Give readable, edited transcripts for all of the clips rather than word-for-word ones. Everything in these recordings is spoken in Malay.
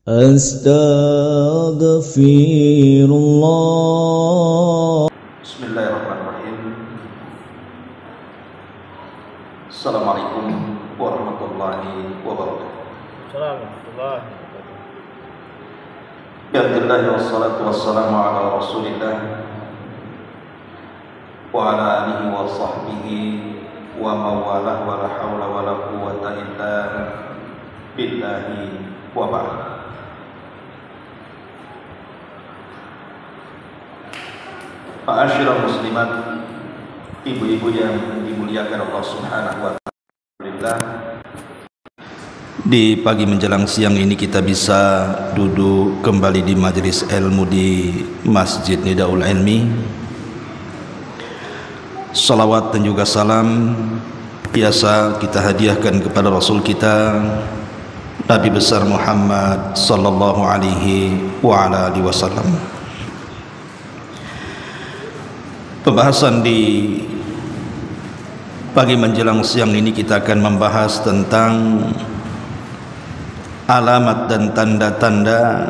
Astaghfirullah. Bismillahirrahmanirrahim. Assalamualaikum warahmatullahi wabarakatuh. Assalamualaikum. Alhamdulillah wassalatu wassalamu ala Rasulillah wa ala alihi wa sahbihi wa mawalah wa la hawla wa la quwwata illa billahi wa ba'd. Ma'asyiral muslimat, ibu-ibu yang dimuliakan Allah Subhanahu wa ta'ala, di pagi menjelang siang ini kita bisa duduk kembali di majelis ilmu di Masjid Nidaul Ilmi. Salawat dan juga salam biasa kita hadiahkan kepada Rasul kita Nabi besar Muhammad sallallahu alaihi wa ala alihi wasallam. Pembahasan di pagi menjelang siang ini kita akan membahas tentang alamat dan tanda-tanda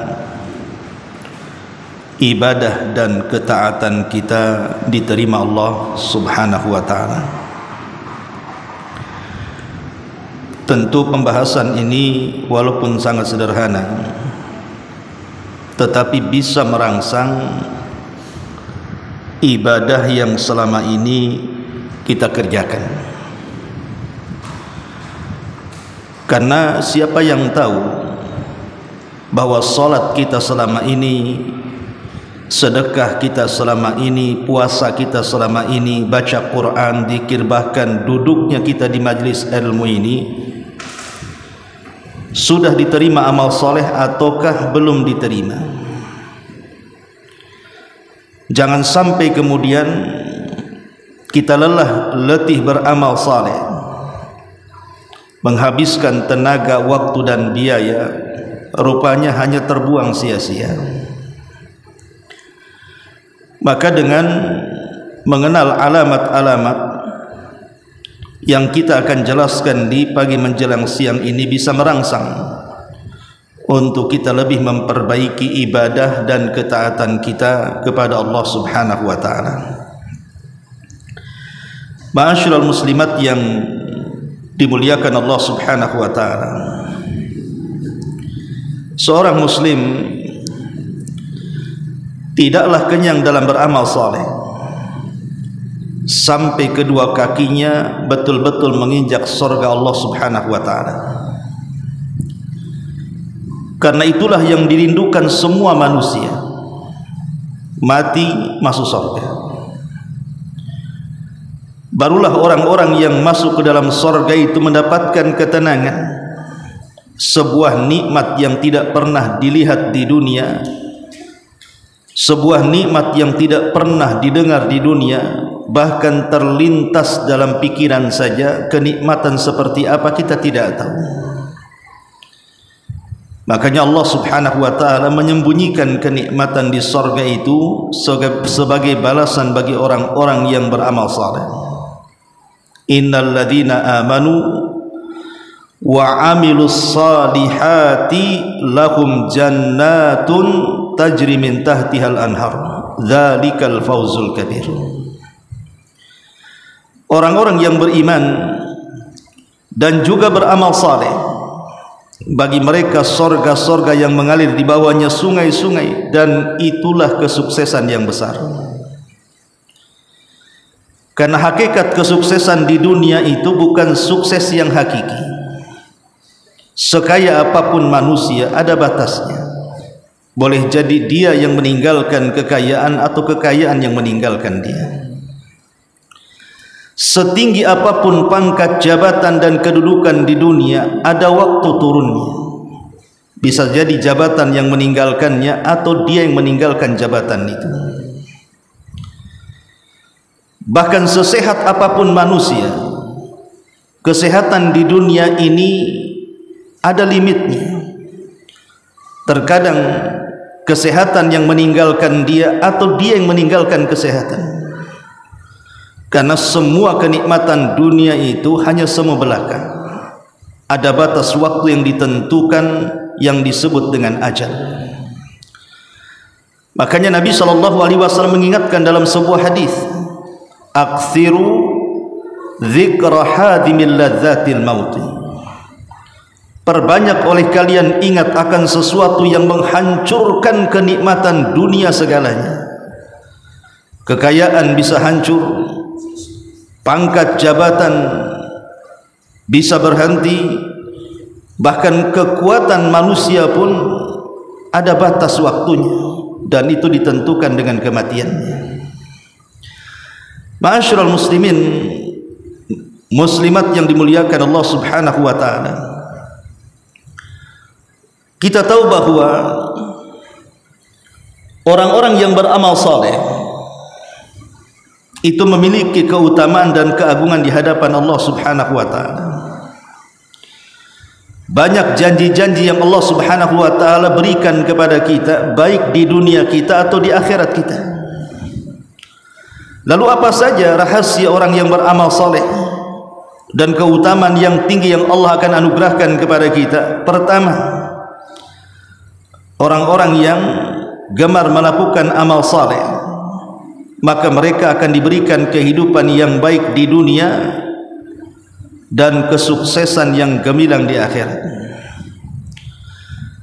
ibadah dan ketaatan kita diterima Allah Subhanahu wa ta'ala. Tentu pembahasan ini walaupun sangat sederhana, tetapi bisa merangsang ibadah yang selama ini kita kerjakan. Karena siapa yang tahu bahwa salat kita selama ini, sedekah kita selama ini, puasa kita selama ini, baca Quran, zikir, bahkan duduknya kita di majlis ilmu ini sudah diterima amal soleh ataukah belum diterima. Jangan sampai kemudian kita lelah letih beramal saleh, menghabiskan tenaga, waktu dan biaya, rupanya hanya terbuang sia-sia. Maka dengan mengenal alamat-alamat yang kita akan jelaskan di pagi menjelang siang ini bisa merangsang untuk kita lebih memperbaiki ibadah dan ketaatan kita kepada Allah Subhanahu wa ta'ala. Ma'asyiral muslimat yang dimuliakan Allah Subhanahu wa ta'ala, seorang muslim tidaklah kenyang dalam beramal saleh sampai kedua kakinya betul-betul menginjak surga Allah Subhanahu wa ta'ala. Karena itulah yang dirindukan semua manusia, mati masuk surga. Barulah orang-orang yang masuk ke dalam surga itu mendapatkan ketenangan, sebuah nikmat yang tidak pernah dilihat di dunia, sebuah nikmat yang tidak pernah didengar di dunia, bahkan terlintas dalam pikiran saja kenikmatan seperti apa kita tidak tahu. Makanya Allah Subhanahu wa ta'ala menyembunyikan kenikmatan di surga itu sebagai balasan bagi orang-orang yang beramal saleh. Innal ladzina amanu wa amilus salihati lahum jannatun tajri min tahtihal anhar dzalikal fawzul kabir. Orang-orang yang beriman dan juga beramal saleh, bagi mereka sorga-sorga yang mengalir di bawahnya sungai-sungai, dan itulah kesuksesan yang besar. Karena hakikat kesuksesan di dunia itu bukan sukses yang hakiki. Sekaya apapun manusia ada batasnya. Boleh jadi dia yang meninggalkan kekayaan atau kekayaan yang meninggalkan dia. Setinggi apapun pangkat, jabatan dan kedudukan di dunia ada waktu turunnya. Bisa jadi jabatan yang meninggalkannya atau dia yang meninggalkan jabatan itu. Bahkan sesehat apapun manusia, kesehatan di dunia ini ada limitnya. Terkadang kesehatan yang meninggalkan dia atau dia yang meninggalkan kesehatan. Karena semua kenikmatan dunia itu hanya semu belaka. Ada batas waktu yang ditentukan yang disebut dengan ajal. Makanya Nabi SAW mengingatkan dalam sebuah hadis, aksiru dzikra hadimil ladzatil mauti. Perbanyak oleh kalian ingat akan sesuatu yang menghancurkan kenikmatan dunia segalanya. Kekayaan bisa hancur, pangkat jabatan bisa berhenti, bahkan kekuatan manusia pun ada batas waktunya, dan itu ditentukan dengan kematiannya. Ma'asyiral muslimin, muslimat yang dimuliakan Allah Subhanahu wa taala, kita tahu bahwa orang-orang yang beramal saleh itu memiliki keutamaan dan keagungan di hadapan Allah Subhanahu wa taala. Banyak janji-janji yang Allah Subhanahu wa taala berikan kepada kita, baik di dunia kita atau di akhirat kita. Lalu apa saja rahasia orang yang beramal saleh dan keutamaan yang tinggi yang Allah akan anugerahkan kepada kita? Pertama, orang-orang yang gemar melakukan amal saleh, maka mereka akan diberikan kehidupan yang baik di dunia dan kesuksesan yang gemilang di akhirat.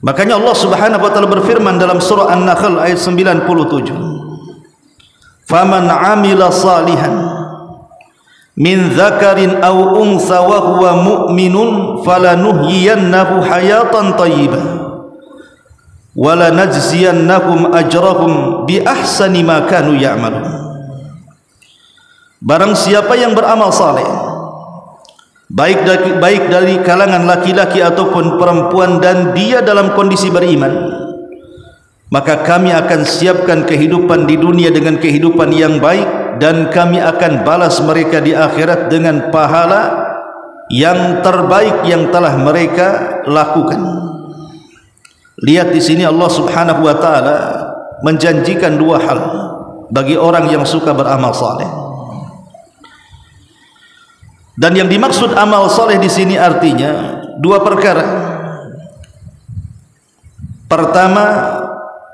Makanya Allah Subhanahu wa taala berfirman dalam surah An-Nahl ayat 97, faman amila salihan min dzakarin aw untha wa huwa mu'minun falanuhyiyannahu hayatan thayyibah wala najziyannahum ajrahum bi ahsani ma kanu ya'malun. Barang siapa yang beramal saleh, baik dari kalangan laki-laki ataupun perempuan, dan dia dalam kondisi beriman, maka kami akan siapkan kehidupan di dunia dengan kehidupan yang baik, dan kami akan balas mereka di akhirat dengan pahala yang terbaik yang telah mereka lakukan. Lihat di sini Allah Subhanahu wa taala menjanjikan dua hal bagi orang yang suka beramal saleh. Dan yang dimaksud amal saleh di sini artinya dua perkara. Pertama,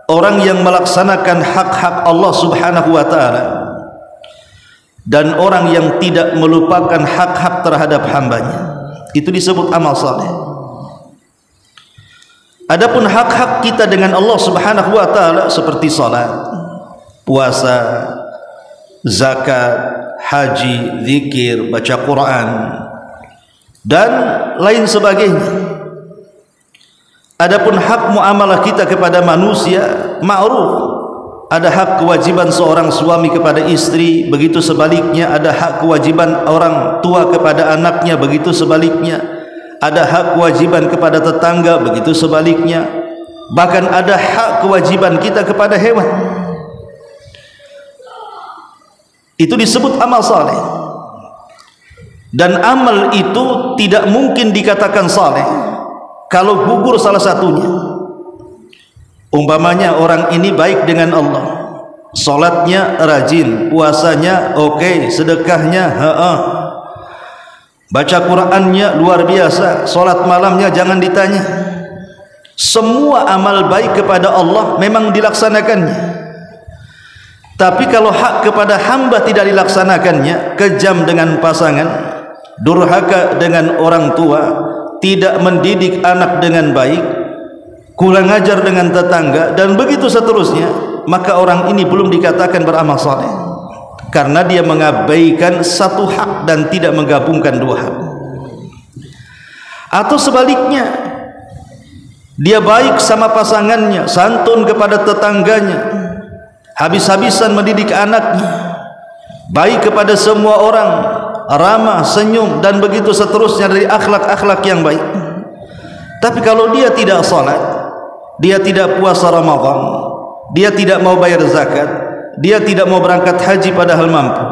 orang yang melaksanakan hak-hak Allah Subhanahu wa taala, dan orang yang tidak melupakan hak-hak terhadap hambanya. Itu disebut amal saleh. Adapun hak-hak kita dengan Allah Subhanahu wa taala seperti salat, puasa, zakat, haji, zikir, baca Quran, dan lain sebagainya. Adapun hak muamalah kita kepada manusia, ma'ruf. Ada hak kewajiban seorang suami kepada istri, begitu sebaliknya. Ada hak kewajiban orang tua kepada anaknya, begitu sebaliknya. Ada hak kewajiban kepada tetangga, begitu sebaliknya. Bahkan ada hak kewajiban kita kepada hewan. Itu disebut amal saleh. Dan amal itu tidak mungkin dikatakan saleh kalau gugur salah satunya. Umpamanya orang ini baik dengan Allah, salatnya rajin, puasanya oke, sedekahnya baca Qur'annya luar biasa, salat malamnya jangan ditanya. Semua amal baik kepada Allah memang dilaksanakannya. Tapi kalau hak kepada hamba tidak dilaksanakannya, kejam dengan pasangan, durhaka dengan orang tua, tidak mendidik anak dengan baik, kurang ajar dengan tetangga, dan begitu seterusnya, maka orang ini belum dikatakan beramal saleh. Karena dia mengabaikan satu hak dan tidak menggabungkan dua hak. Atau sebaliknya, dia baik sama pasangannya, santun kepada tetangganya, habis-habisan mendidik anaknya, baik kepada semua orang, ramah, senyum, dan begitu seterusnya dari akhlak-akhlak yang baik. Tapi kalau dia tidak salat, dia tidak puasa Ramadan, dia tidak mau bayar zakat, dia tidak mau berangkat haji padahal mampu,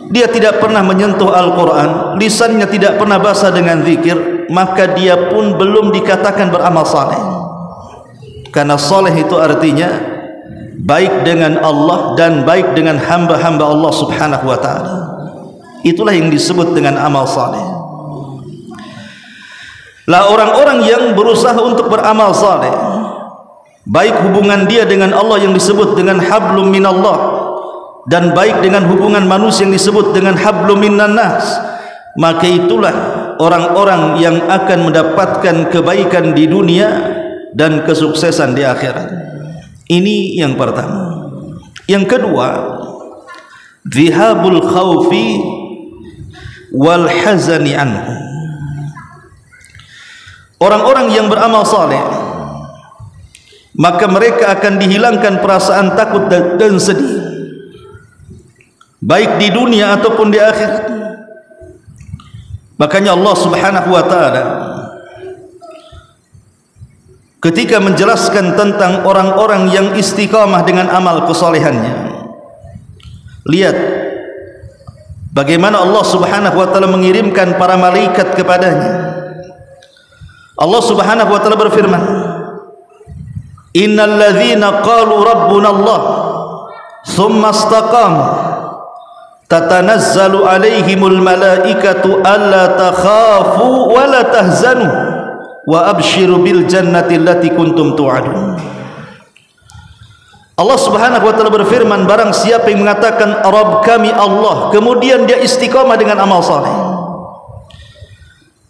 dia tidak pernah menyentuh Al-Quran, lisannya tidak pernah basah dengan zikir, maka dia pun belum dikatakan beramal saleh. Karena saleh itu artinya baik dengan Allah dan baik dengan hamba-hamba Allah Subhanahu wa taala. Itulah yang disebut dengan amal saleh. lah orang-orang yang berusaha untuk beramal saleh, baik hubungan dia dengan Allah yang disebut dengan hablum minallah, dan baik dengan hubungan manusia yang disebut dengan hablum minan nas, maka itulah orang-orang yang akan mendapatkan kebaikan di dunia dan kesuksesan di akhirat. Ini yang pertama. Yang kedua, dhihabul khawfi wal hazani anhu. Orang-orang yang beramal saleh, maka mereka akan dihilangkan perasaan takut dan sedih, baik di dunia ataupun di akhirat. Makanya Allah Subhanahu wa taala ketika menjelaskan tentang orang-orang yang istiqamah dengan amal kesalehannya, lihat bagaimana Allah Subhanahu wa taala mengirimkan para malaikat kepadanya. Allah Subhanahu wa taala berfirman, innal ladzina qalu rabbuna Allah thumma istaqamu tatanazzalu alaihimul malaikatu alla takhafu wa la tahzanu wa abshiru bil jannati allati kuntum tu'adun. Allah Subhanahu wa taala berfirman, barang siapa yang mengatakan Rabb kami Allah, kemudian dia istiqamah dengan amal saleh,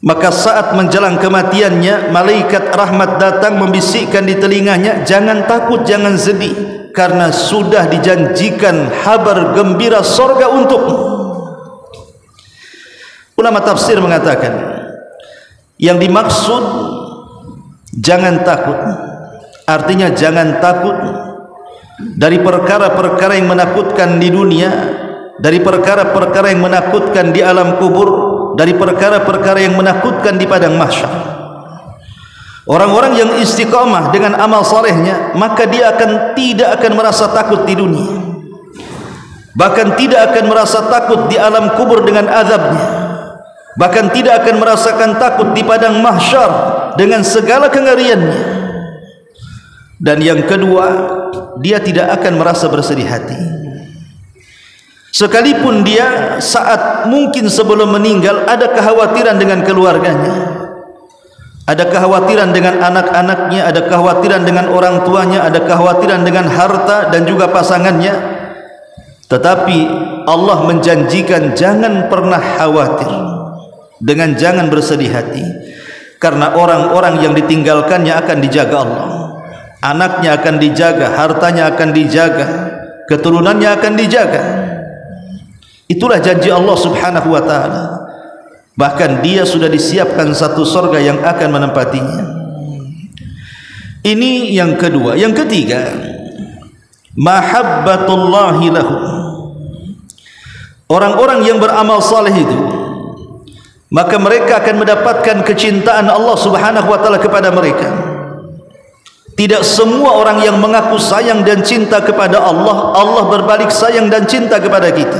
maka saat menjelang kematiannya malaikat rahmat datang membisikkan di telinganya, jangan takut, jangan sedih, karena sudah dijanjikan kabar gembira surga untukmu. Ulama tafsir mengatakan yang dimaksud jangan takut, artinya jangan takut dari perkara-perkara yang menakutkan di dunia, dari perkara-perkara yang menakutkan di alam kubur, dari perkara-perkara yang menakutkan di padang mahsyar. Orang-orang yang istiqamah dengan amal salehnya, maka dia tidak akan merasa takut di dunia, bahkan tidak akan merasa takut di alam kubur dengan azabnya, bahkan tidak akan merasakan takut di padang mahsyar dengan segala kengeriannya. Dan yang kedua, dia tidak akan merasa bersedih hati, sekalipun dia saat mungkin sebelum meninggal ada kekhawatiran dengan keluarganya, ada kekhawatiran dengan anak-anaknya, ada kekhawatiran dengan orang tuanya, ada kekhawatiran dengan harta dan juga pasangannya. Tetapi Allah menjanjikan jangan pernah khawatir, dengan jangan bersedih hati, karena orang-orang yang ditinggalkannya akan dijaga Allah. Anaknya akan dijaga, hartanya akan dijaga, keturunannya akan dijaga. Itulah janji Allah Subhanahu wa taala. Bahkan dia sudah disiapkan satu surga yang akan menempatinya. Ini yang kedua. Yang ketiga, mahabbatullahi lahu. Orang-orang yang beramal saleh itu, maka mereka akan mendapatkan kecintaan Allah Subhanahu wa taala kepada mereka. Tidak semua orang yang mengaku sayang dan cinta kepada Allah, Allah berbalik sayang dan cinta kepada kita.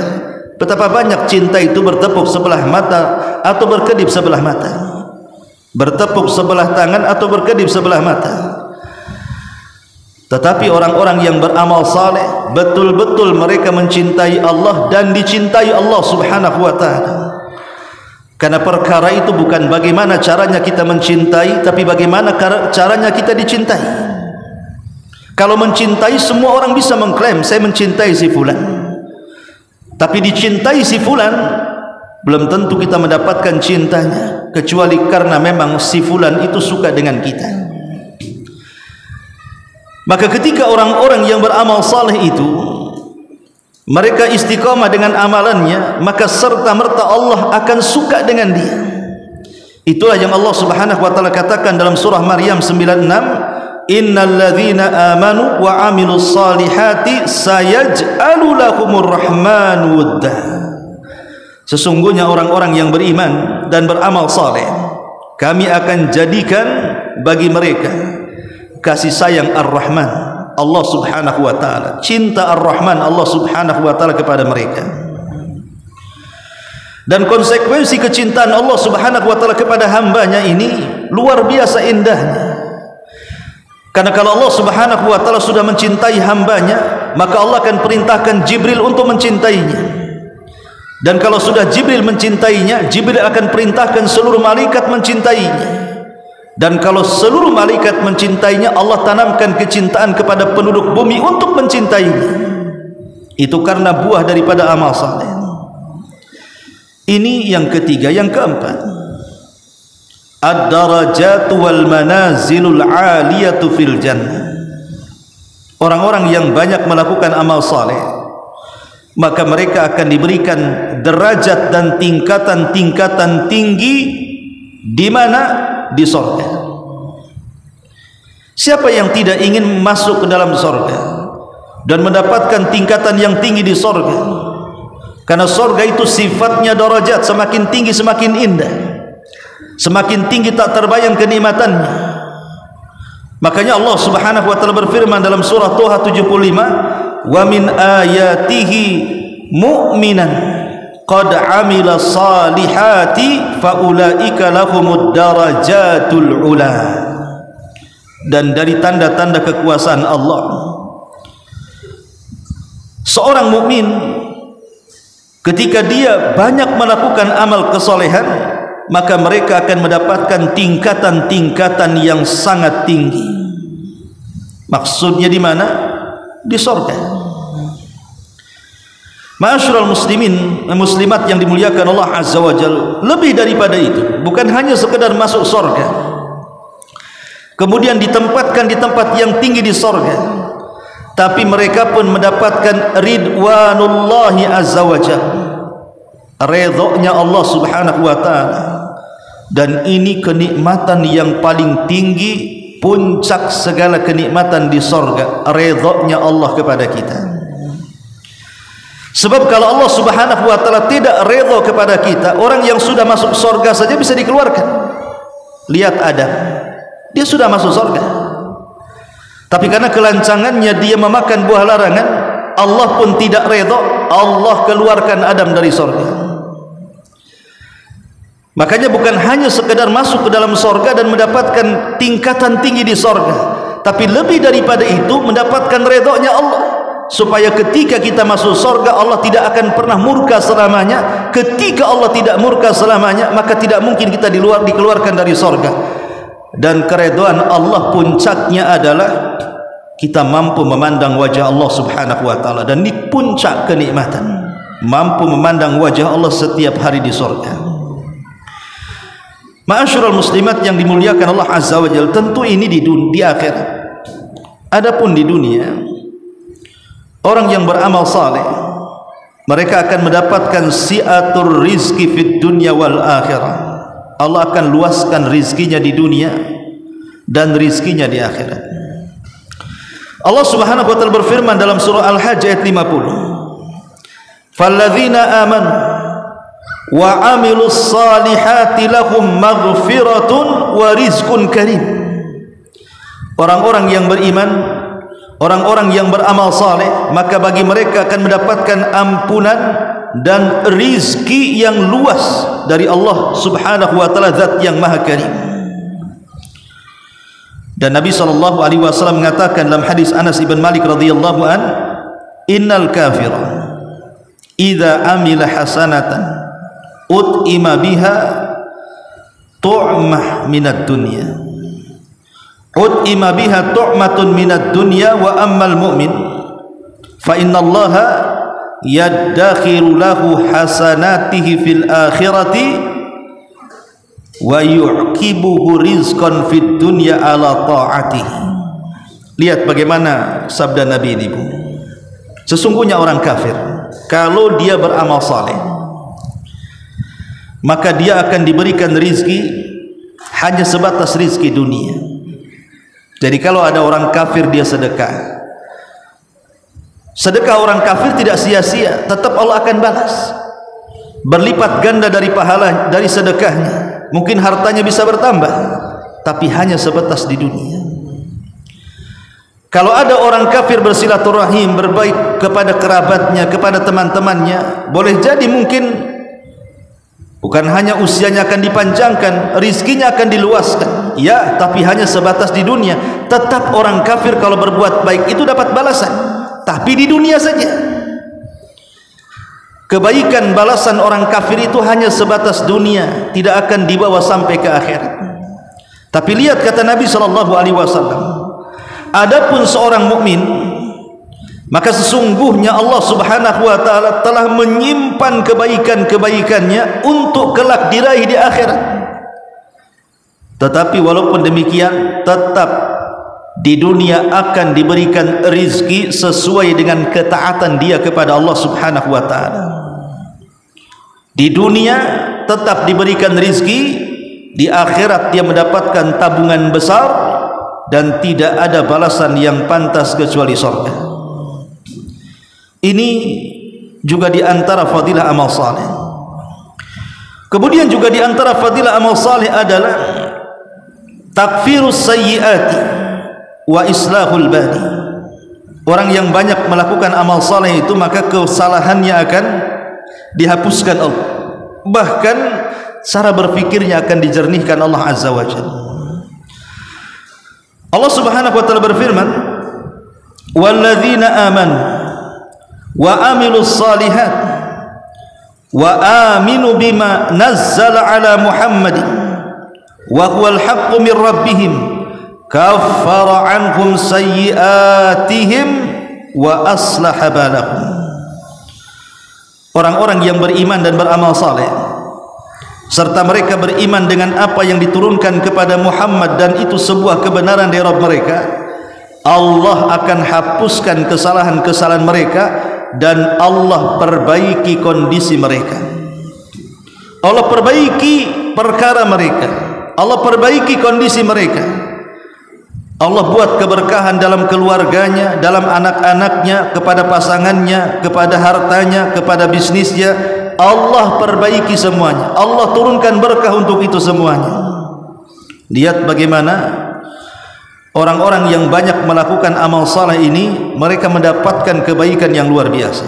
Betapa banyak cinta itu bertepuk sebelah mata atau berkedip sebelah mata, bertepuk sebelah tangan atau berkedip sebelah mata. Tetapi orang-orang yang beramal saleh, betul-betul mereka mencintai Allah dan dicintai Allah Subhanahu wa taala. Karena perkara itu bukan bagaimana caranya kita mencintai, tapi bagaimana caranya kita dicintai. Kalau mencintai, semua orang bisa mengklaim saya mencintai si fulan. Tapi dicintai si fulan, belum tentu kita mendapatkan cintanya, kecuali karena memang si fulan itu suka dengan kita. Maka ketika orang-orang yang beramal saleh itu mereka istiqamah dengan amalannya, maka serta-merta Allah akan suka dengan dia. Itulah yang Allah Subhanahu wa taala katakan dalam surah Maryam 96, innal ladzina amanu wa amilus salihati sayaj'alu lahumur rahmanu wadda. Sesungguhnya orang-orang yang beriman dan beramal saleh, kami akan jadikan bagi mereka kasih sayang Ar-Rahman, Allah Subhanahu wa taala, cinta Ar-Rahman Allah Subhanahu wa taala kepada mereka. Dan konsekuensi kecintaan Allah Subhanahu wa taala kepada hambanya ini luar biasa indahnya. Karena kalau Allah Subhanahu wa taala sudah mencintai hambanya, maka Allah akan perintahkan Jibril untuk mencintainya. Dan kalau sudah Jibril mencintainya, Jibril akan perintahkan seluruh malaikat mencintainya. Dan kalau seluruh malaikat mencintainya, Allah tanamkan kecintaan kepada penduduk bumi untuk mencintainya. Itu karena buah daripada amal saleh. Ini yang ketiga. Yang keempat, ad-darajatu wal manazilul 'aliyatu fil jannah. Orang-orang yang banyak melakukan amal saleh, maka mereka akan diberikan derajat dan tingkatan-tingkatan tinggi. Di mana? Di sorga. Siapa yang tidak ingin masuk ke dalam sorga dan mendapatkan tingkatan yang tinggi di sorga? Karena sorga itu sifatnya darajat, semakin tinggi semakin indah, semakin tinggi tak terbayang kenikmatannya. Makanya Allah Subhanahu wa taala berfirman dalam surah Toha 75, wa min ayatihi mu'minan qad amila salihati faulaika lahumud darajatul ula. Dan dari tanda-tanda kekuasaan Allah, seorang mukmin ketika dia banyak melakukan amal kesolehan, maka mereka akan mendapatkan tingkatan-tingkatan yang sangat tinggi. Maksudnya di mana? Di surga. Ma'asyiral muslimin, muslimat yang dimuliakan Allah Azza wa Jalla, lebih daripada itu, bukan hanya sekedar masuk surga, kemudian ditempatkan di tempat yang tinggi di surga, tapi mereka pun mendapatkan ridwanullahi azza wa jalla, redha-Nya Allah Subhanahu wa taala. Dan ini kenikmatan yang paling tinggi, puncak segala kenikmatan di surga, redha-Nya Allah kepada kita. Sebab kalau Allah Subhanahu wa taala tidak redha kepada kita, orang yang sudah masuk surga saja bisa dikeluarkan. Lihat Adam, dia sudah masuk surga, tapi karena kelancangannya dia memakan buah larangan, Allah pun tidak redha, Allah keluarkan Adam dari surga. Makanya bukan hanya sekedar masuk ke dalam surga dan mendapatkan tingkatan tinggi di surga, tapi lebih daripada itu mendapatkan redha-Nya Allah, supaya ketika kita masuk surga Allah tidak akan pernah murka selamanya. Ketika Allah tidak murka selamanya, maka tidak mungkin kita dikeluarkan dari surga. Dan keredaan Allah puncaknya adalah kita mampu memandang wajah Allah Subhanahu wa taala, dan ini puncak kenikmatan, mampu memandang wajah Allah setiap hari di surga. Ma'asyiral muslimat yang dimuliakan Allah Azza wa Jalla, tentu ini di akhirat. Adapun di dunia, orang yang beramal saleh, mereka akan mendapatkan si'atur rizki fid dunya wal akhirah. Allah akan luaskan rizkinya di dunia dan rizkinya di akhirat. Allah Subhanahu wa taala berfirman dalam surah Al-Hajj ayat 50, "Falladzina amanu wa amilus salihati lahum maghfiratun wa rizqun karim." Orang-orang yang beriman, orang-orang yang beramal saleh, maka bagi mereka akan mendapatkan ampunan dan rizki yang luas dari Allah Subhanahu wa taala, zat yang maha karim. Dan Nabi SAW mengatakan dalam hadis Anas ibn Malik radhiyallahu an, innal kafira idza amila hasanatan ut'ima biha tu'mah minad dunya, ut'ima biha tu'matun minad dunya, wa ammal mu'min fa innallaha yaddakhiru lahu hasanatihi fil akhirati wa yu'qibuhu rizqan fid dunya ala ta'atihi. Lihat bagaimana sabda Nabi ini, Bu. Sesungguhnya orang kafir kalau dia beramal saleh, maka dia akan diberikan rizki hanya sebatas rizki dunia. Jadi kalau ada orang kafir dia sedekah, sedekah orang kafir tidak sia-sia, tetap Allah akan balas berlipat ganda dari pahala dari sedekahnya. Mungkin hartanya bisa bertambah, tapi hanya sebatas di dunia. Kalau ada orang kafir bersilaturahim, berbaik kepada kerabatnya, kepada teman-temannya, boleh jadi mungkin bukan hanya usianya akan dipanjangkan, rizkinya akan diluaskan, ya, tapi hanya sebatas di dunia. Tetap orang kafir kalau berbuat baik itu dapat balasan, tapi di dunia saja. Kebaikan balasan orang kafir itu hanya sebatas dunia, tidak akan dibawa sampai ke akhirat. Tapi lihat kata Nabi SAW, adapun seorang mukmin, maka sesungguhnya Allah Subhanahu wa taala telah menyimpan kebaikan-kebaikannya untuk kelak diraih di akhirat. Tetapi walaupun demikian, tetap di dunia akan diberikan rizki sesuai dengan ketaatan dia kepada Allah Subhanahu wa taala. Di dunia tetap diberikan rizki, di akhirat dia mendapatkan tabungan besar dan tidak ada balasan yang pantas kecuali surga. Ini juga di antara fadilah amal saleh. Kemudian juga di antara fadilah amal saleh adalah takfirus sayyiati wa islahul badi. Orang yang banyak melakukan amal saleh itu, maka kesalahannya akan dihapuskan Allah. Bahkan cara berfikirnya akan dijernihkan Allah Azza wa Jalla. Allah Subhanahu wa taala berfirman, "Walladzina amanu wa amilus salihat wa aminu bima nazzala ala Muhammadin wa huwal haqqu min rabbihim kaffara anhum sayyi'atihim wa aslaha balahum." Orang-orang yang beriman dan beramal saleh serta mereka beriman dengan apa yang diturunkan kepada Muhammad dan itu sebuah kebenaran dari Rabb mereka, Allah akan hapuskan kesalahan-kesalahan mereka dan Allah perbaiki kondisi mereka. Allah perbaiki perkara mereka, Allah perbaiki kondisi mereka. Allah buat keberkahan dalam keluarganya, dalam anak-anaknya, kepada pasangannya, kepada hartanya, kepada bisnisnya. Allah perbaiki semuanya. Allah turunkan berkah untuk itu semuanya. Lihat bagaimana orang-orang yang banyak melakukan amal saleh ini, mereka mendapatkan kebaikan yang luar biasa.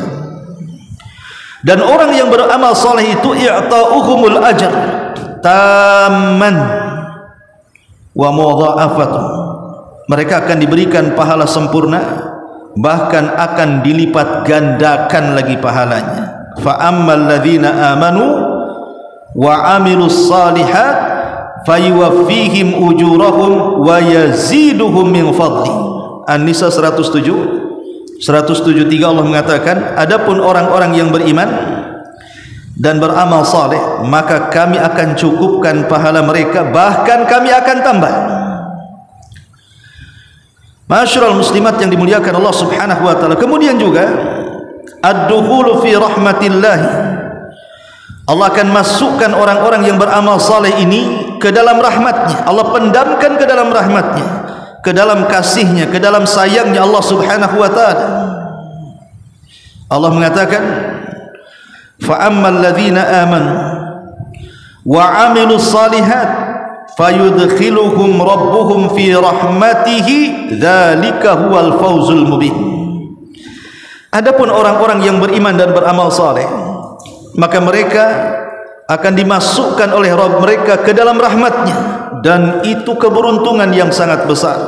Dan orang yang beramal saleh itu i'ta'uhumul ajr tamman wa mudha'afatun. Mereka akan diberikan pahala sempurna, bahkan akan dilipat gandakan lagi pahalanya. Fa ammal ladzina amanu wa amilus salihat fayuwaffihim ujurahum wa yaziduhum min fadli. An-Nisa 107 173 Allah mengatakan, adapun orang-orang yang beriman dan beramal saleh, maka kami akan cukupkan pahala mereka, bahkan kami akan tambah. Ma'asyiral muslimat yang dimuliakan Allah Subhanahu wa taala. Kemudian juga ad-dukhulu fi rahmatillah. Allah akan masukkan orang-orang yang beramal saleh ini ke dalam rahmatnya. Allah pendamkan ke dalam rahmatnya, ke dalam kasihnya, ke dalam sayangnya Allah Subhanahu wa taala. Allah mengatakan, fa ammal ladzina amanu wa amilus salihat fayudkhiluhum rabbuhum fi rahmatihi dzalika huwal fawzul mubin. Adapun orang-orang yang beriman dan beramal saleh, maka mereka akan dimasukkan oleh Rabb mereka ke dalam rahmatnya, dan itu keberuntungan yang sangat besar.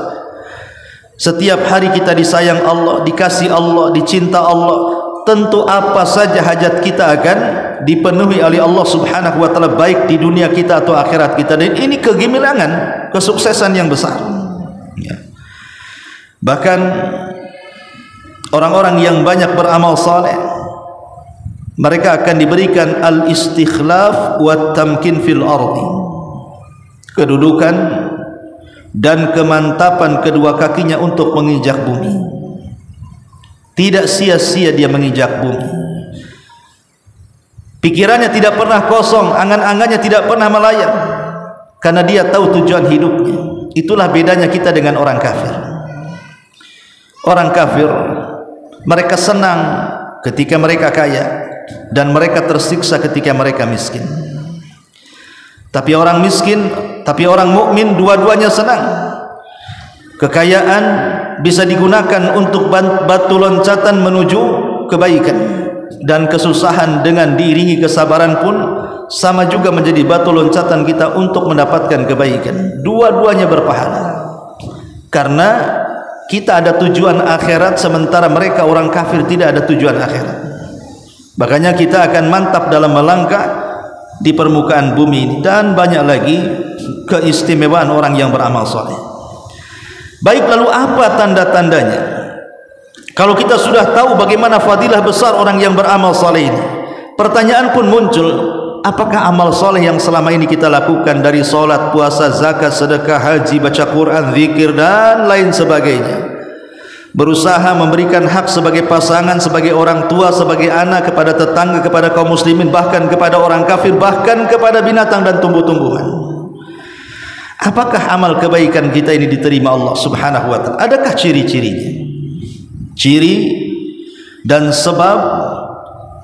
Setiap hari kita disayang Allah, dikasih Allah, dicinta Allah, tentu apa saja hajat kita akan dipenuhi oleh Allah Subhanahu wa taala, baik di dunia kita atau akhirat kita. Dan ini kegemilangan, kesuksesan yang besar ya. Bahkan orang-orang yang banyak beramal saleh, mereka akan diberikan al-istikhlaf wa tamkin fil ardi, kedudukan dan kemantapan kedua kakinya untuk menginjak bumi. Tidak sia-sia dia menginjak bumi. Pikirannya tidak pernah kosong, angan-angannya tidak pernah melayang, karena dia tahu tujuan hidupnya. Itulah bedanya kita dengan orang kafir. Orang kafir, mereka senang ketika mereka kaya dan mereka tersiksa ketika mereka miskin. Tapi orang miskin, tapi orang mukmin dua-duanya senang. Kekayaan bisa digunakan untuk batu loncatan menuju kebaikan, dan kesusahan dengan diiringi kesabaran pun sama juga menjadi batu loncatan kita untuk mendapatkan kebaikan. Dua-duanya berpahala, karena kita ada tujuan akhirat, sementara mereka orang kafir tidak ada tujuan akhirat. Makanya kita akan mantap dalam melangkah di permukaan bumi ini. Dan banyak lagi keistimewaan orang yang beramal soleh. Baik, lalu apa tanda-tandanya? Kalau kita sudah tahu bagaimana fadilah besar orang yang beramal soleh ini, pertanyaan pun muncul, apakah amal soleh yang selama ini kita lakukan dari solat, puasa, zakat, sedekah, haji, baca Quran, zikir dan lain sebagainya, berusaha memberikan hak sebagai pasangan, sebagai orang tua, sebagai anak, kepada tetangga, kepada kaum muslimin, bahkan kepada orang kafir, bahkan kepada binatang dan tumbuh-tumbuhan. Apakah amal kebaikan kita ini diterima Allah Subhanahu wa ta'ala? Adakah ciri-cirinya? Ciri dan sebab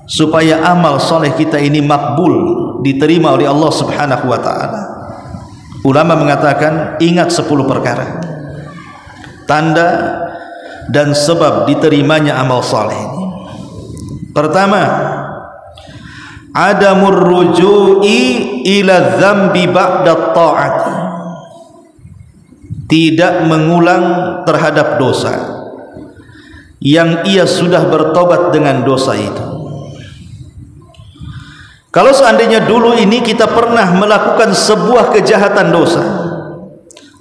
supaya amal soleh kita ini makbul, diterima oleh Allah Subhanahu wa ta'ala. Ulama mengatakan, ingat 10 perkara tanda dan sebab diterimanya amal saleh ini. Pertama, adamur ruju'i ila dzambi ba'da ta'ati, tidak mengulang terhadap dosa yang ia sudah bertobat dengan dosa itu. Kalau seandainya dulu ini kita pernah melakukan sebuah kejahatan dosa,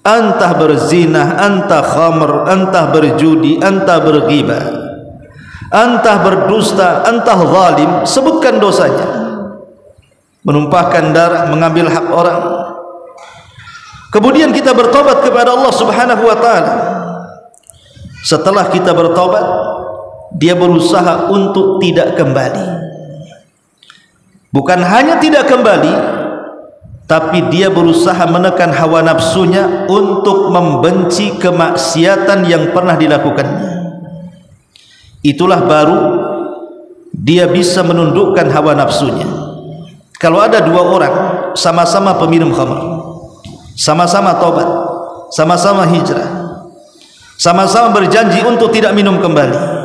entah berzina, entah khamr, entah berjudi, entah berghibah, entah berdusta, entah zalim, sebutkan dosanya, menumpahkan darah, mengambil hak orang, kemudian kita bertobat kepada Allah Subhanahu wa ta'ala. Setelah kita bertobat, dia berusaha untuk tidak kembali. Bukan hanya tidak kembali, tapi dia berusaha menekan hawa nafsunya untuk membenci kemaksiatan yang pernah dilakukannya. Itulah baru dia bisa menundukkan hawa nafsunya. Kalau ada dua orang sama-sama peminum khamr, sama-sama tobat, sama-sama hijrah, sama-sama berjanji untuk tidak minum kembali,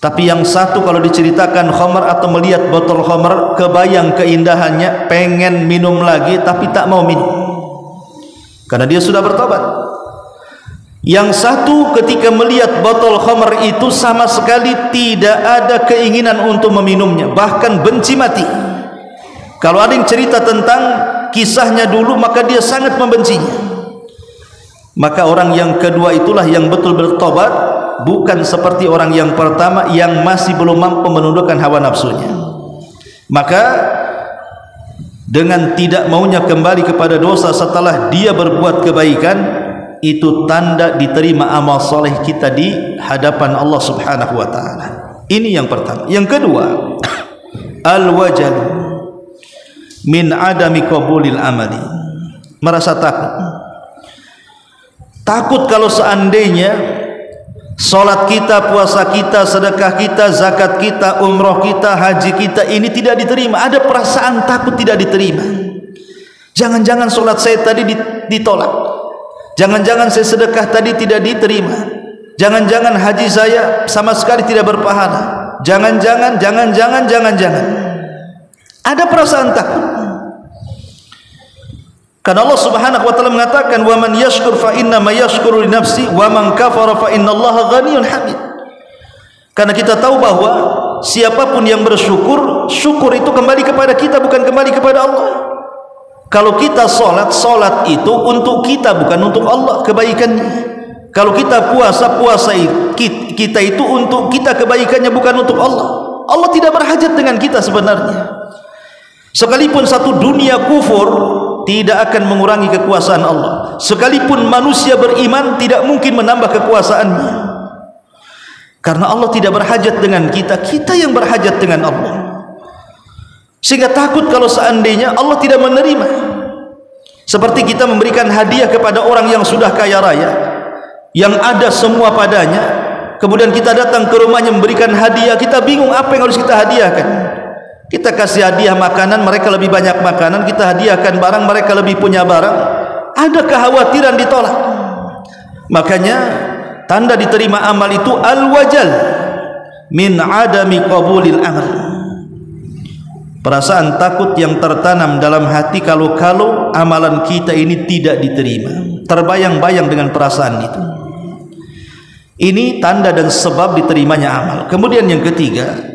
tapi yang satu kalau diceritakan khamr atau melihat botol khamr, kebayang keindahannya, pengen minum lagi tapi tak mau minum karena dia sudah bertobat. Yang satu ketika melihat botol khamr itu sama sekali tidak ada keinginan untuk meminumnya, bahkan benci mati. Kalau ada yang cerita tentang kisahnya dulu, maka dia sangat membencinya. Maka orang yang kedua itulah yang betul bertobat, bukan seperti orang yang pertama yang masih belum mampu menundukkan hawa nafsunya. Maka dengan tidak maunya kembali kepada dosa setelah dia berbuat kebaikan, itu tanda diterima amal soleh kita di hadapan Allah Subhanahu wa ta'ala. Ini yang pertama. Yang kedua, al-wajal min adami qabulil amali, merasa takut kalau seandainya solat kita, puasa kita, sedekah kita, zakat kita, umroh kita, haji kita ini tidak diterima. Ada perasaan takut tidak diterima. Jangan-jangan solat saya tadi ditolak, jangan-jangan saya sedekah tadi tidak diterima, jangan-jangan haji saya sama sekali tidak berpahala, jangan-jangan ada perasaan takut. Karena Allah Subhanahu wa ta'ala mengatakan, wa man yashkur fa inna ma yashkuru li nafsi wa man kafara fa innallaha ghaniyyun hamid. Karena kita tahu bahwa siapapun yang bersyukur, syukur itu kembali kepada kita, bukan kembali kepada Allah. Kalau kita salat itu untuk kita, bukan untuk Allah kebaikannya. Kalau kita puasa kita itu untuk kita kebaikannya, bukan untuk Allah. Allah tidak berhajat dengan kita sebenarnya. Sekalipun satu dunia kufur tidak akan mengurangi kekuasaan Allah. Sekalipun manusia beriman tidak mungkin menambah kekuasaannya. Karena Allah tidak berhajat dengan kita, kita yang berhajat dengan Allah. Sehingga takut kalau seandainya Allah tidak menerima. Seperti kita memberikan hadiah kepada orang yang sudah kaya raya, yang ada semua padanya, kemudian kita datang ke rumahnya memberikan hadiah, kita bingung apa yang harus kita hadiahkan. Kita kasih hadiah makanan, mereka lebih banyak makanan. Kita hadiahkan barang, mereka lebih punya barang. Ada kekhawatiran ditolak. Makanya tanda diterima amal itu al-wajal min adami qabulil amal, perasaan takut yang tertanam dalam hati kalau amalan kita ini tidak diterima. Terbayang-bayang dengan perasaan itu. Ini tanda dan sebab diterimanya amal. Kemudian yang ketiga,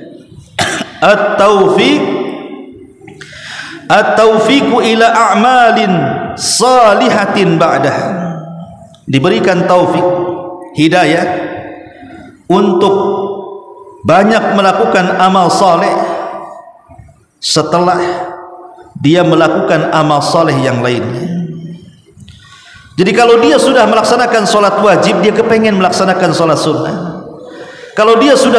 at-taufiqu ila a'malin salihatin ba'dah, diberikan taufik hidayah untuk banyak melakukan amal saleh setelah dia melakukan amal saleh yang lainnya. Jadi kalau dia sudah melaksanakan solat wajib, dia kepengen melaksanakan solat sunnah. Kalau dia sudah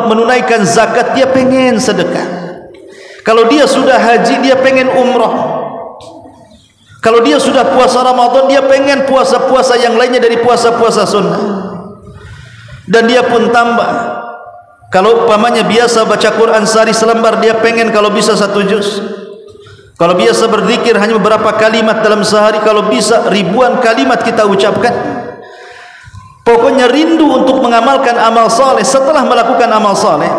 menunaikan zakat, dia pengen sedekah. Kalau dia sudah haji, dia pengen umrah. Kalau dia sudah puasa Ramadan, dia pengen puasa-puasa yang lainnya dari puasa-puasa sunnah. Dan dia pun tambah, kalau umpamanya biasa baca Quran sehari selembar, dia pengen kalau bisa 1 juz. Kalau biasa berzikir hanya beberapa kalimat dalam sehari, kalau bisa ribuan kalimat kita ucapkan. Pokoknya rindu untuk mengamalkan amal saleh setelah melakukan amal saleh.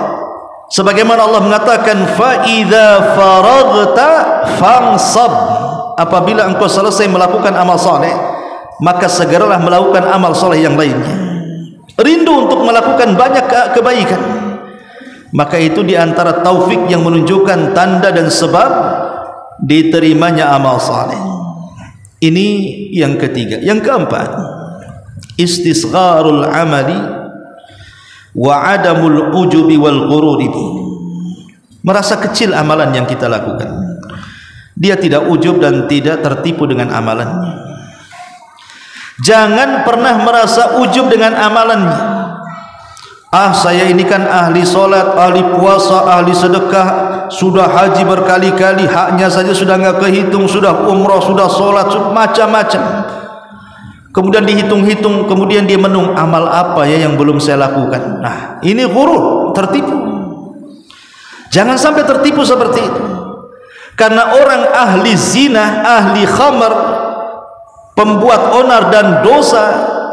Sebagaimana Allah mengatakan, fa idza faraghta fansab, apabila engkau selesai melakukan amal saleh, maka segeralah melakukan amal saleh yang lainnya. Rindu untuk melakukan banyak kebaikan, maka itu diantara taufik yang menunjukkan tanda dan sebab diterimanya amal saleh. Ini yang ketiga. Yang keempat, istisgharul amali wa adamul ujubi wal ghururi, merasa kecil amalan yang kita lakukan. Dia tidak ujub dan tidak tertipu dengan amalannya. Jangan pernah merasa ujub dengan amalannya. Saya ini kan ahli solat, ahli puasa, ahli sedekah, sudah haji berkali-kali, haknya saja sudah enggak kehitung, sudah umrah, sudah solat, macam-macam. Kemudian dihitung-hitung, kemudian dia menung, amal apa ya yang belum saya lakukan. Nah, ini ghurur, tertipu. Jangan sampai tertipu seperti itu. Karena orang ahli zina, ahli khamar, pembuat onar dan dosa,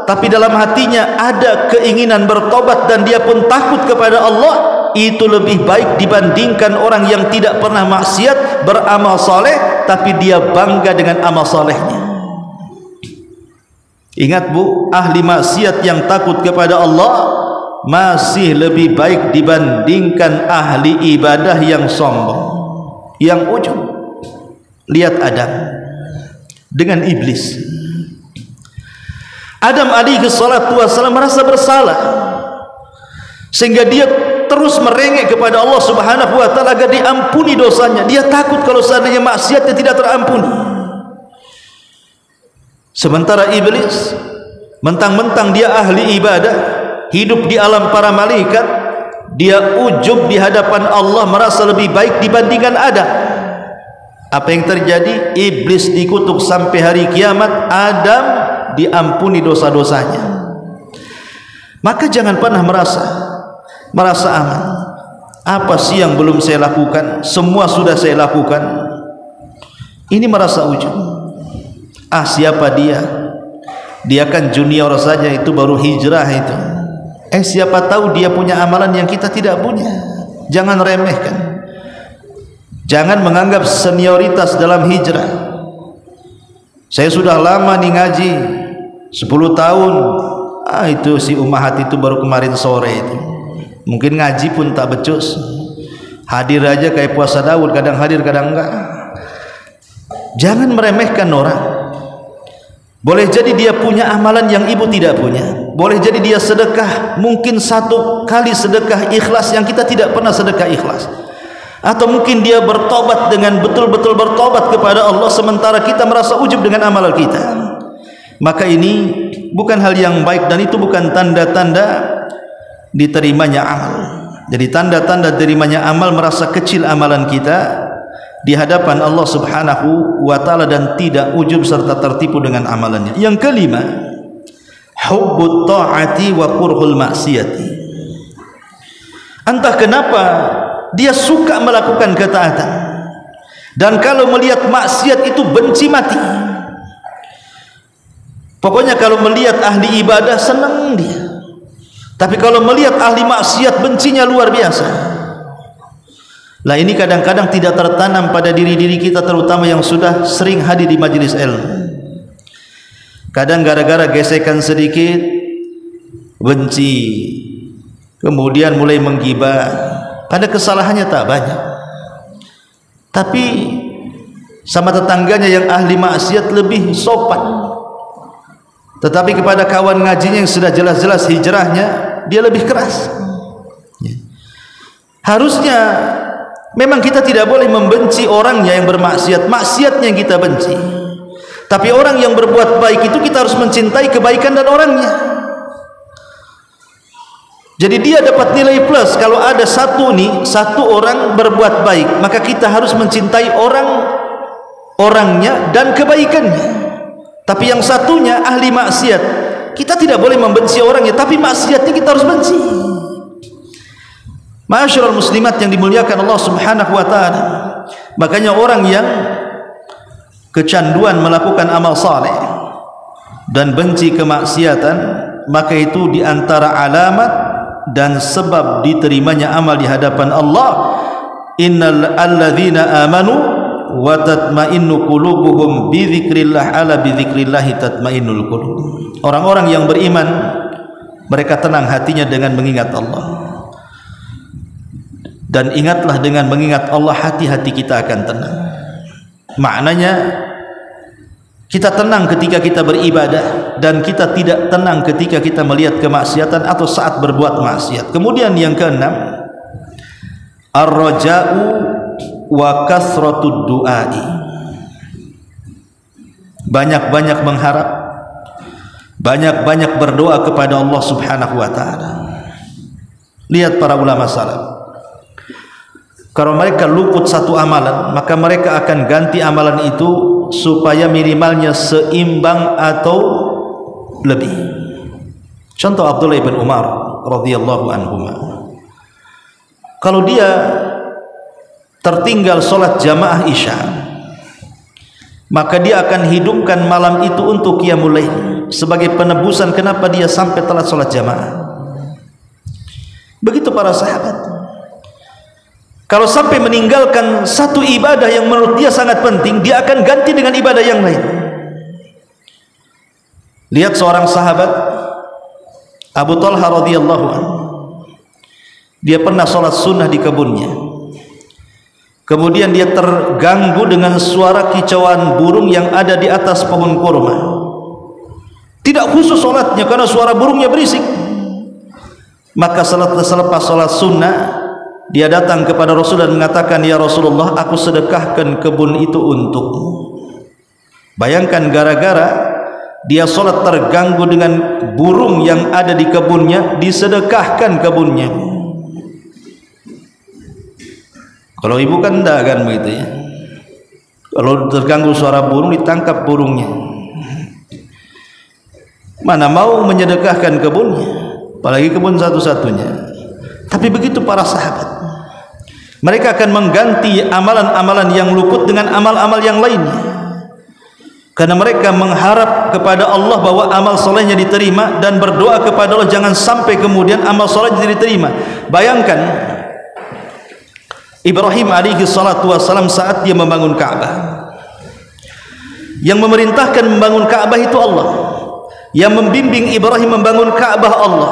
tapi dalam hatinya ada keinginan bertobat dan dia pun takut kepada Allah, itu lebih baik dibandingkan orang yang tidak pernah maksiat, beramal saleh, tapi dia bangga dengan amal salehnya. Ingat bu, ahli maksiat yang takut kepada Allah masih lebih baik dibandingkan ahli ibadah yang sombong, yang ujub. Lihat Adam dengan iblis. Adam alaihi salatu wassalam merasa bersalah, sehingga dia terus merengek kepada Allah subhanahu wa ta'ala agar diampuni dosanya. Dia takut kalau seandainya maksiatnya tidak terampuni. Sementara iblis, mentang-mentang dia ahli ibadah, hidup di alam para malaikat, dia ujub di hadapan Allah, merasa lebih baik dibandingkan Adam. Apa yang terjadi? Iblis dikutuk sampai hari kiamat, Adam diampuni dosa-dosanya. Maka jangan pernah merasa aman. Apa sih yang belum saya lakukan? Semua sudah saya lakukan. Ini merasa ujub. Siapa dia? Dia kan junior saja, itu baru hijrah itu. Siapa tahu dia punya amalan yang kita tidak punya. Jangan remehkan. Jangan menganggap senioritas dalam hijrah. Saya sudah lama nih ngaji 10 tahun. Itu si Ummahat itu baru kemarin sore itu. Mungkin ngaji pun tak becus. Hadir aja kayak puasa Daud, kadang hadir kadang enggak. Jangan meremehkan orang. Boleh jadi dia punya amalan yang ibu tidak punya. Boleh jadi dia sedekah, mungkin 1 kali sedekah ikhlas yang kita tidak pernah sedekah ikhlas. Atau mungkin dia bertobat dengan betul-betul bertobat kepada Allah, sementara kita merasa ujub dengan amalan kita. Maka ini bukan hal yang baik, dan itu bukan tanda-tanda diterimanya amal. Jadi tanda-tanda diterimanya amal merasa kecil amalan kita di hadapan Allah subhanahu wa ta'ala dan tidak ujub serta tertipu dengan amalannya. Yang kelima, hubbut ta'ati wa kurhul maksiyati. Entah kenapa dia suka melakukan ketaatan, dan kalau melihat maksiat itu benci mati. Pokoknya kalau melihat ahli ibadah senang dia, tapi kalau melihat ahli maksiat bencinya luar biasa. Lah ini kadang-kadang tidak tertanam pada diri-diri kita, terutama yang sudah sering hadir di majelis ilmu. Kadang gara-gara gesekan sedikit benci, kemudian mulai menggibah, pada kesalahannya tak banyak, tapi sama tetangganya yang ahli maksiat lebih sopan, tetapi kepada kawan ngajinya yang sudah jelas-jelas hijrahnya dia lebih keras. Harusnya memang kita tidak boleh membenci orangnya yang bermaksiat, maksiatnya yang kita benci, tapi orang yang berbuat baik itu kita harus mencintai kebaikan dan orangnya. Jadi dia dapat nilai plus kalau ada satu orang berbuat baik, maka kita harus mencintai orangnya dan kebaikannya. Tapi yang satunya ahli maksiat, kita tidak boleh membenci orangnya, tapi maksiatnya kita harus benci. Ma'asyiral muslimat yang dimuliakan Allah Subhanahu wa taala, makanya orang yang kecanduan melakukan amal saleh dan benci kemaksiatan, maka itu di antara alamat dan sebab diterimanya amal di hadapan Allah. Innal alladzina amanu wa tatma'innu qulubuhum bi dzikrillah, ala bi dzikrillah tatma'innul qulub. Orang-orang yang beriman, mereka tenang hatinya dengan mengingat Allah. Dan ingatlah, dengan mengingat Allah hati-hati kita akan tenang. Maknanya kita tenang ketika kita beribadah, dan kita tidak tenang ketika kita melihat kemaksiatan atau saat berbuat maksiat. Kemudian yang keenam, ar-raja'u wa kasratud du'ai. Banyak-banyak mengharap, banyak-banyak berdoa kepada Allah Subhanahu wa taala. Lihat para ulama salaf, kalau mereka luput satu amalan, maka mereka akan ganti amalan itu supaya minimalnya seimbang atau lebih. Contoh Abdullah bin Umar radhiyallahu anhuma, kalau dia tertinggal sholat jamaah isya, maka dia akan hidupkan malam itu untuk qiyamul lail sebagai penebusan kenapa dia sampai telat sholat jamaah. Begitu para sahabat. Kalau sampai meninggalkan satu ibadah yang menurut dia sangat penting, dia akan ganti dengan ibadah yang lain. Lihat seorang sahabat, Abu Talha radhiyallahu anhu, dia pernah sholat sunnah di kebunnya. Kemudian dia terganggu dengan suara kicauan burung yang ada di atas pohon kurma. Tidak khusus sholatnya karena suara burungnya berisik. Maka selepas sholat sunnah, dia datang kepada Rasul dan mengatakan, ya Rasulullah, aku sedekahkan kebun itu untukmu. Bayangkan, gara-gara dia sholat terganggu dengan burung yang ada di kebunnya, disedekahkan kebunnya. Kalau ibu kan enggak kan begitu ya. Kalau terganggu suara burung, ditangkap burungnya. Mana mau menyedekahkan kebunnya, apalagi kebun satu-satunya. Tapi begitu para sahabat, mereka akan mengganti amalan-amalan yang luput dengan amal-amal yang lainnya, karena mereka mengharap kepada Allah bahwa amal solehnya diterima, dan berdoa kepada Allah jangan sampai kemudian amal solehnya tidak diterima. Bayangkan Ibrahim alaihi salatu wassalam saat dia membangun Ka'bah. Yang memerintahkan membangun Ka'bah itu Allah, yang membimbing Ibrahim membangun Ka'bah Allah.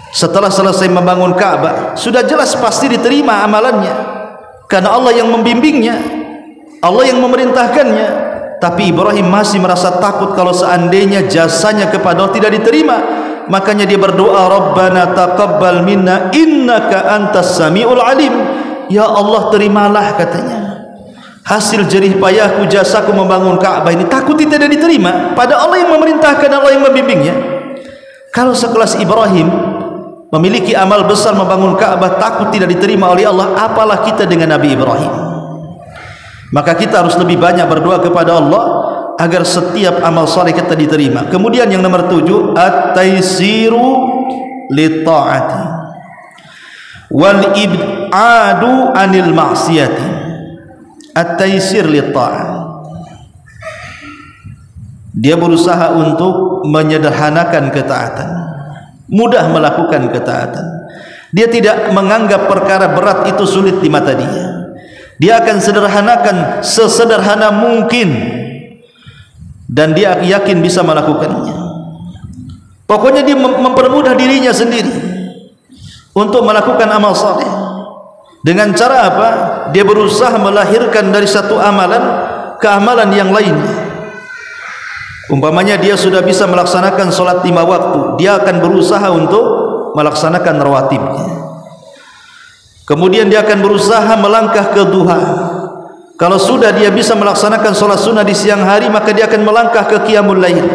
Setelah selesai membangun Ka'bah, sudah jelas pasti diterima amalannya, karena Allah yang membimbingnya, Allah yang memerintahkannya. Tapi Ibrahim masih merasa takut kalau seandainya jasanya kepada Allah tidak diterima. Makanya dia berdoa, Rabbana taqabbal minna innaka antas sami'ul alim. Ya Allah, terimalah, katanya, hasil jerih payahku, jasaku membangun Ka'bah ini. Takut tidak diterima, pada Allah yang memerintahkan, Allah yang membimbingnya. Kalau sekelas Ibrahim memiliki amal besar membangun Ka'bah, takut tidak diterima oleh Allah, apalah kita dengan Nabi Ibrahim. Maka kita harus lebih banyak berdoa kepada Allah agar setiap amal saleh kita diterima. Kemudian yang nomor 7, at-taisiru li-ta'ati wal ib'adu anil ma'siyati. At-taisir li-ta'ati, dia berusaha untuk menyederhanakan ketaatan, mudah melakukan ketaatan. Dia tidak menganggap perkara berat itu sulit di mata dia. Dia akan sederhanakan sesederhana mungkin, dan dia yakin bisa melakukannya. Pokoknya dia mempermudah dirinya sendiri untuk melakukan amal saleh. Dengan cara apa? dia berusaha melahirkan dari satu amalan ke amalan yang lainnya. Umpamanya dia sudah bisa melaksanakan solat 5 waktu, dia akan berusaha untuk melaksanakan rawatibnya. Kemudian dia akan berusaha melangkah ke duha. Kalau sudah dia bisa melaksanakan solat sunnah di siang hari, maka dia akan melangkah ke qiyamul lail.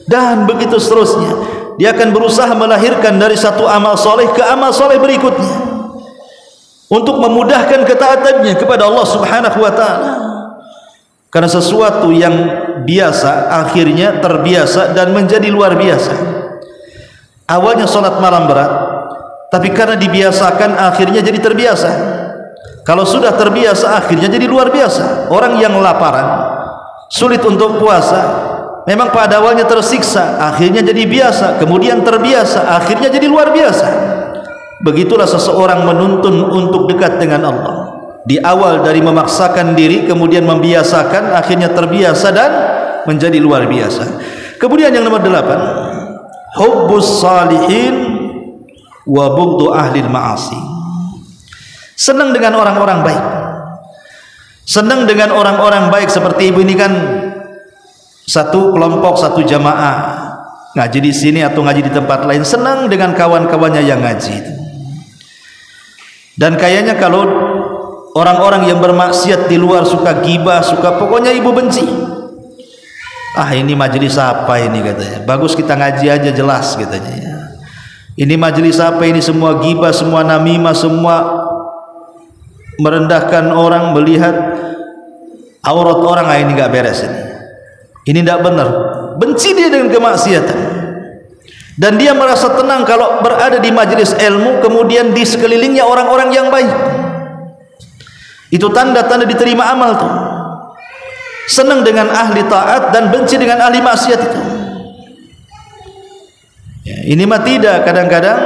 Dan begitu seterusnya. Dia akan berusaha melahirkan dari satu amal soleh ke amal soleh berikutnya, untuk memudahkan ketaatannya kepada Allah Subhanahu wa ta'ala. Karena sesuatu yang biasa akhirnya terbiasa dan menjadi luar biasa. Awalnya solat malam berat, tapi karena dibiasakan akhirnya jadi terbiasa. Kalau sudah terbiasa akhirnya jadi luar biasa. Orang yang laparan, sulit untuk puasa, memang pada awalnya tersiksa, akhirnya jadi biasa, kemudian terbiasa, akhirnya jadi luar biasa. Begitulah seseorang menuntun untuk dekat dengan Allah. Di awal dari memaksakan diri, kemudian membiasakan, akhirnya terbiasa dan menjadi luar biasa. Kemudian yang nomor 8, hubbus salihin wa bughdu ahlil ma'asi. Senang dengan orang-orang baik. Senang dengan orang-orang baik. Seperti ibu ini kan satu kelompok, satu jamaah, ngaji di sini atau ngaji di tempat lain, senang dengan kawan-kawannya yang ngaji. Dan kayaknya kalau orang-orang yang bermaksiat di luar suka gibah, suka, pokoknya ibu benci. Ah, ini majelis apa ini katanya, bagus kita ngaji aja jelas katanya. Ini majelis apa ini, semua gibah, semua namimah, semua merendahkan orang, melihat aurat orang. Ah, ini nggak beres ini tidak benar. Benci dia dengan kemaksiatan, dan dia merasa tenang kalau berada di majelis ilmu, kemudian di sekelilingnya orang-orang yang baik. Itu tanda-tanda diterima amal tuh. Senang dengan ahli taat dan benci dengan ahli maksiat itu. Ya, ini mah tidak. Kadang-kadang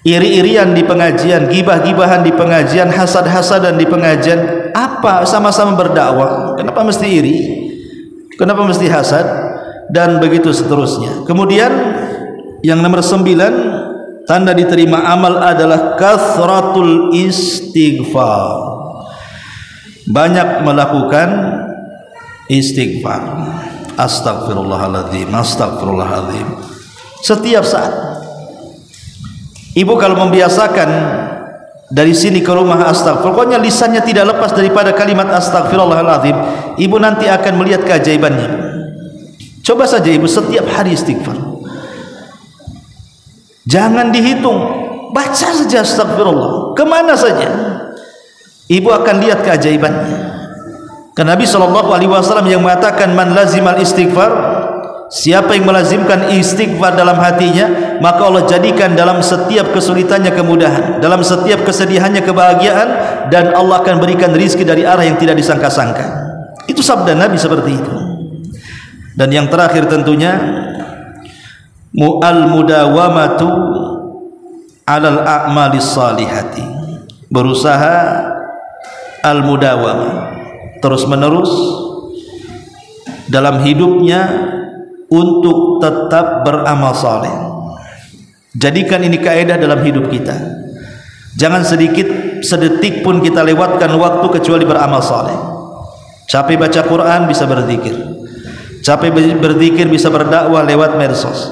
iri-irian di pengajian, gibah-gibahan di pengajian, hasad-hasadan di pengajian. Apa? Sama-sama berdakwah, kenapa mesti iri? Kenapa mesti hasad? Dan begitu seterusnya. Kemudian yang nomor 9, tanda diterima amal adalah kathratul istighfar. Banyak melakukan istighfar. Astagfirullahaladzim, astagfirullahaladzim. Setiap saat. Ibu kalau membiasakan dari sini ke rumah astagfirullah, pokoknya lisannya tidak lepas daripada kalimat astagfirullahaladzim, ibu nanti akan melihat keajaibannya. Coba saja ibu setiap hari istighfar. Jangan dihitung, baca saja astagfirullah, kemana saja ibu akan lihat keajaibannya. Karena Nabi SAW yang mengatakan, man lazimal istighfar, siapa yang melazimkan istighfar dalam hatinya, maka Allah jadikan dalam setiap kesulitannya kemudahan, dalam setiap kesedihannya kebahagiaan, dan Allah akan berikan rizki dari arah yang tidak disangka-sangka. Itu sabda Nabi seperti itu. Dan yang terakhir tentunya al-mudawamatu alal a'malis salihati. Berusaha al-mudawamah, terus menerus dalam hidupnya untuk tetap beramal saleh. Jadikan ini kaidah dalam hidup kita. Jangan sedikit sedetik pun kita lewatkan waktu kecuali beramal saleh. Capek baca Quran bisa berzikir, capek berzikir bisa berdakwah lewat medsos,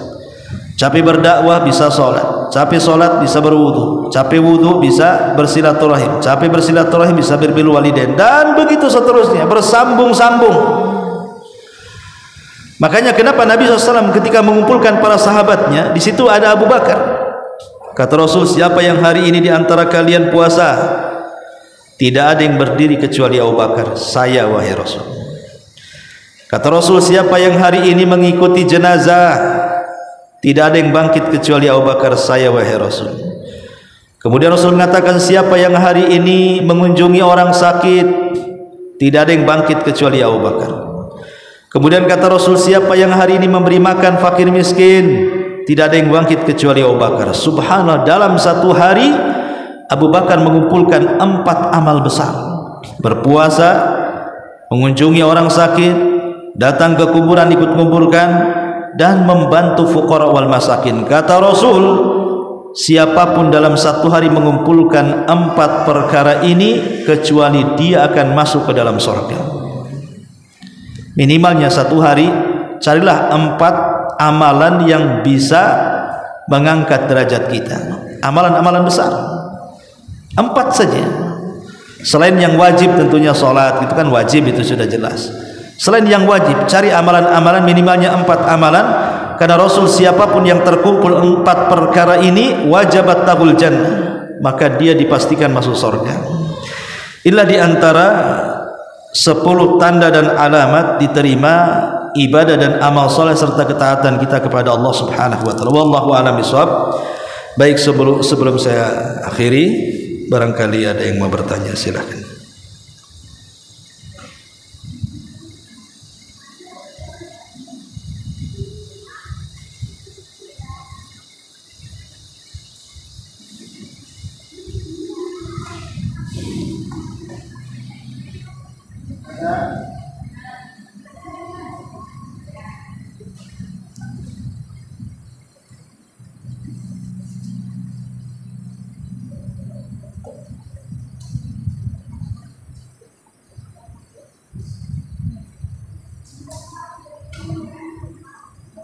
capek berdakwah bisa sholat, capek sholat bisa berwudu, capek wudu bisa bersilaturahim, capek bersilaturahim bisa birrul walidain, dan begitu seterusnya, bersambung-sambung. Makanya kenapa Nabi SAW ketika mengumpulkan para sahabatnya, di situ ada Abu Bakar. Kata Rasul, siapa yang hari ini di antara kalian puasa? Tidak ada yang berdiri kecuali Abu Bakar. Saya, wahai Rasul. Kata Rasul, siapa yang hari ini mengikuti jenazah? Tidak ada yang bangkit kecuali Abu Bakar. Saya, wahai Rasul. Kemudian Rasul mengatakan, siapa yang hari ini mengunjungi orang sakit? Tidak ada yang bangkit kecuali Abu Bakar. Kemudian kata Rasul, siapa yang hari ini memberi makan fakir miskin? Tidak ada yang bangkit kecuali Abu Bakar. Subhanallah, dalam satu hari Abu Bakar mengumpulkan 4 amal besar: berpuasa, mengunjungi orang sakit, datang ke kuburan ikut menguburkan, dan membantu fuqara wal masakin. Kata Rasul, siapapun dalam satu hari mengumpulkan 4 perkara ini, kecuali dia akan masuk ke dalam surga. Minimalnya satu hari carilah 4 amalan yang bisa mengangkat derajat kita, amalan-amalan besar, 4 saja. Selain yang wajib tentunya sholat, itu kan wajib, itu sudah jelas. Selain yang wajib, cari amalan-amalan minimalnya 4 amalan, karena Rasul siapapun yang terkumpul 4 perkara ini wajabat tahul jannah, maka dia dipastikan masuk surga. Inilah diantara 10 tanda dan alamat diterima ibadah dan amal soleh serta ketaatan kita kepada Allah Subhanahu wa taala. Wallahu a'lam bishawab. Baik, sebelum saya akhiri, barangkali ada yang mau bertanya, silakan.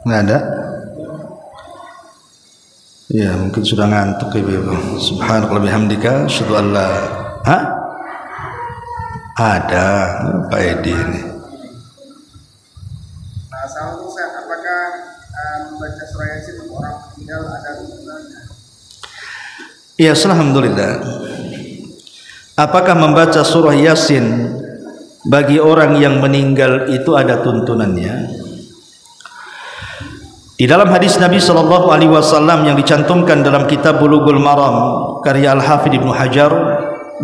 Nggak ada? Ya, mungkin sudah ngantuk ibu-ibu. Subhanallah bihamdika, asyhadu an la. Hah? Ada Pak Edi ini. Assalamualaikum Ustaz, apakah membaca surah Yasin untuk orang meninggal ada hubungannya? Ya, alhamdulillah. Apakah membaca surah Yasin bagi orang yang meninggal itu ada tuntunannya? Di dalam hadis Nabi sallallahu alaihi wasallam yang dicantumkan dalam kitab Bulughul Maram karya Al-Hafidz Ibnu Hajar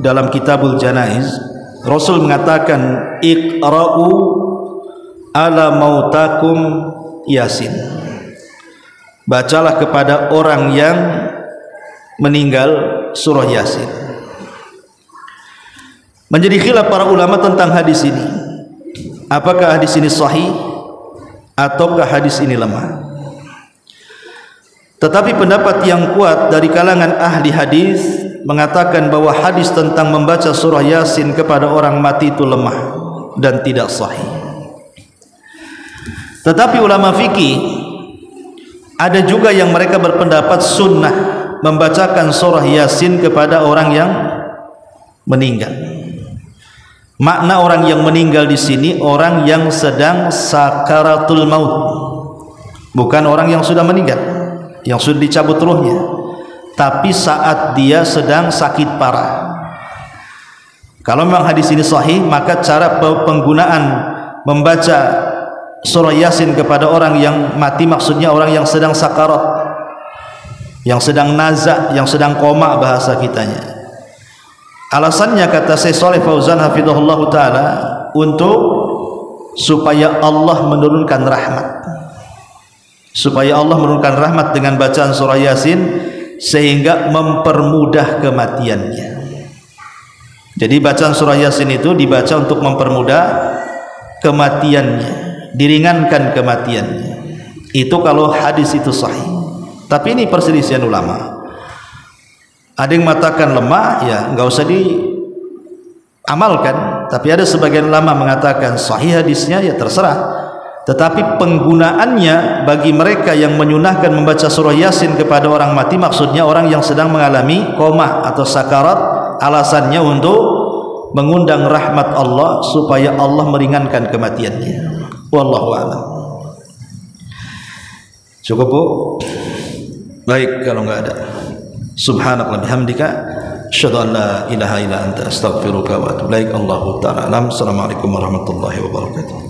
dalam Kitabul Janaiz, Rasul mengatakan, "Iqra'u ala mautakum Yasin." Bacalah kepada orang yang meninggal surah Yasin. Menjadi khilaf para ulama tentang hadis ini. Apakah hadis ini sahih ataukah hadis ini lemah? Tetapi pendapat yang kuat dari kalangan ahli hadis mengatakan bahwa hadis tentang membaca surah Yasin kepada orang mati itu lemah dan tidak sahih. Tetapi ulama fikih ada juga yang mereka berpendapat sunnah membacakan surah Yasin kepada orang yang meninggal. Makna orang yang meninggal di sini orang yang sedang sakaratul maut, bukan orang yang sudah meninggal, yang sudah dicabut ruhnya, tapi saat dia sedang sakit parah. Kalau memang hadis ini sahih, maka cara penggunaan membaca surah Yasin kepada orang yang mati maksudnya orang yang sedang sakarat, yang sedang nazak, yang sedang koma bahasa kitanya. Alasannya kata Syekh Shalih Fauzan hafizahullah taala, untuk supaya Allah menurunkan rahmat, supaya Allah menurunkan rahmat dengan bacaan surah Yasin sehingga mempermudah kematiannya. Jadi bacaan surah Yasin itu dibaca untuk mempermudah kematiannya, diringankan kematiannya. Itu kalau hadis itu sahih. Tapi ini perselisihan ulama. Ada yang mengatakan lemah, ya nggak usah diamalkan. Tapi ada sebagian ulama mengatakan sahih hadisnya, ya terserah. Tetapi penggunaannya bagi mereka yang menyunahkan membaca surah Yasin kepada orang mati, maksudnya orang yang sedang mengalami koma atau sakarat, alasannya untuk mengundang rahmat Allah supaya Allah meringankan kematiannya. Wallahu a'lam. Cukup Bu? Baik, kalau nggak ada, subhanallah bihamdika, asyhadu an la ilaha illa anta, astaghfiruka wa atubu ilaik. Allahu ta'ala alam. Assalamualaikum warahmatullahi wabarakatuh.